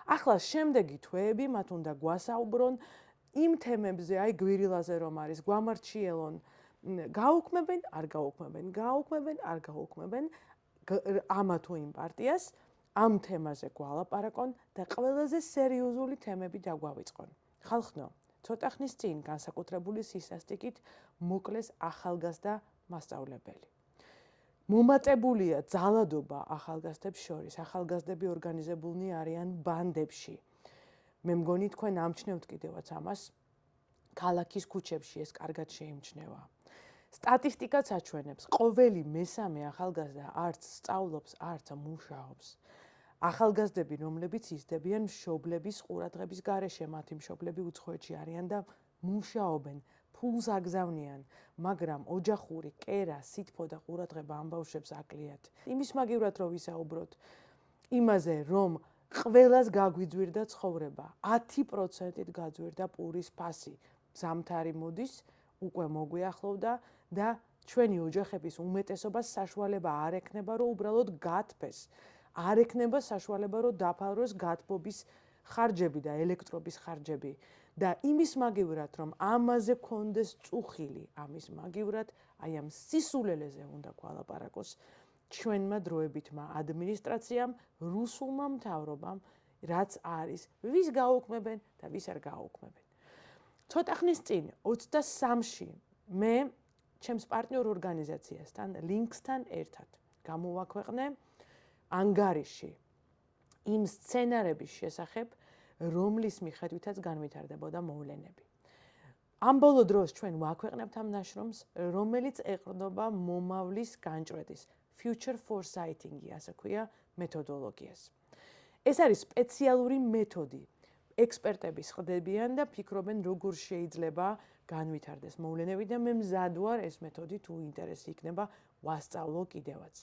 ახლა შემდეგი თვეები მათ უნდა გვასაუბრონ იმ თემებზე, აი გვირილაზე რომ არის, გვამარჩიელონ, გაუქმებენ, არ გაუქმებენ, გაუქმებენ, არ გაუქმებენ ამა თუ იმ პარტიას, ამ თემაზე გვალაპარაკონ და ყველაზე სერიოზული თემები დაგვავიწყონ. ხალხო, ცოტა ხნის წინ განსაკუთრებული სისასტიკით მოკლეს ახალგაზრდა მასწავლებელი. მომატებულია ძალადობა ახალგაზრდებს შორის, ახალგაზრდები ორგანიზებულნი არიან ბანდებში. მე მგონი თქვენ ამჩნევთ კიდევაც ამას, ქალაქის ქუჩებში ეს კარგად შეიმჩნევა. სტატისტიკაც აჩვენებს, ყოველი მესამე ახალგაზრდა არც სწავლობს, არც მუშაობს. ახალგაზრდები, რომლებიც იზრდებიან მშობლების ყურადღების გარეშე, მათი მშობლები უცხოეთში არიან და მუშაობენ, ფულს აგზავნიან, მაგრამ ოჯახური კერა, სითბო და ყურადღება ამ ბავშვებს აკლიათ. იმის მაგივრად რომ ვისაუბროთ იმაზე, რომ ყველას გაგვიძვირდა ცხოვრება, 10%-ით გაძვირდა პურის ფასი. ზამთარი მოდის, უკვე მოგვიახლოვდა და ჩვენი ოჯახების უმეტესობას საშუალება არ ექნება, რომ უბრალოდ გათბეს. არ ექნება საშუალება, რომ დაფაროს გათბობის ხარჯები და ელექტრობის ხარჯები. და იმის მაგივრად, რომ ამაზე გქონდეს წუხილი, ამის მაგივრად, აი ამ სისულელეზე უნდა გვალაპარაკოს ჩვენმა დროებითმა ადმინისტრაციამ, რუსულმა მთავრობამ, რაც არის, ვის გაუქმებენ და ვის არ გაუქმებენ. ცოტა ხნის წინ 23-ში მე ჩემს პარტნიორ ორგანიზაციასთან, ლინქსთან ერთად გამოვაქვეყნე ანგარიში იმ სცენარების შესახებ, რომლის მიხედვითაც განვითარდებოდა მოვლენები. ამ ბოლო დროს ჩვენ ვაქვეყნებთ ამ ნაშრომს, რომელიც ეყრდნობა მომავლის განჭვრეტის future foresighting-ი, ასე ქვია, მეთოდოლოგიას. ეს არის სპეციალური მეთოდი. ექსპერტები ხდებიან და ფიქრობენ, როგორ შეიძლება განვითარდეს მოვლენები და მე მზად ვარ ეს მეთოდი თუ ინტერესი იქნება ვასწავლო კიდევაც.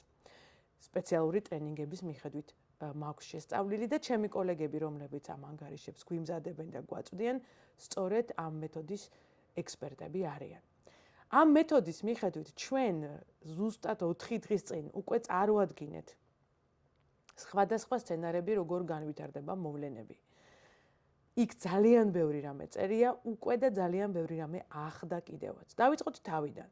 სპეციალური ტრენინგების მიხედვით მაქვს შესწავლილი და ჩემი კოლეგები, რომლებიც ამ ანგარიშებს გვიმზადებენ და გვაწვდიან, სწორედ ამ მეთოდის ექსპერტები არიან. ამ მეთოდის მიხედვით ჩვენ ზუსტად 4 დღის წინ უკვე წარვადგინეთ სხვადასხვა სცენარები, როგორ განვითარდება მოვლენები. იქ ძალიან ბევრი რამე წერია უკვე და ძალიან ბევრი რამე ახდა კიდევაც. დავიწყოთ თავიდან.